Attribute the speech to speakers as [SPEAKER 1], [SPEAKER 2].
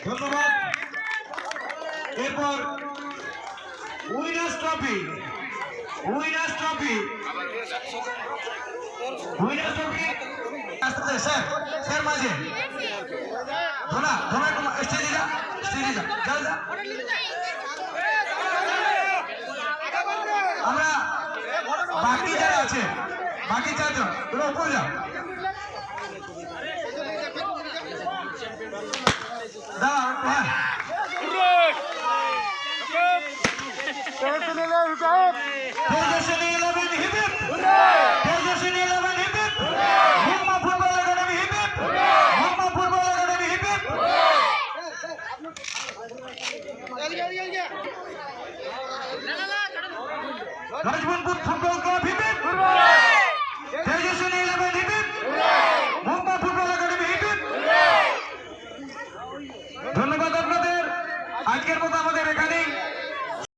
[SPEAKER 1] ধন্যবাদ। এরপর winners trophy আসতে স্যার স্যার মাঝে ধোনা স্টেজে যা আমরা বাকি যারা আছে বাকি চারজন তোমরা উপরে যাও দাঁড়াও Rajbanpur football club hip hip Tejaswini 11 hip hip Mumba football academy hip hip. ধন্যবাদ আপনাদের। আজকের মতো আমাদের এখানেই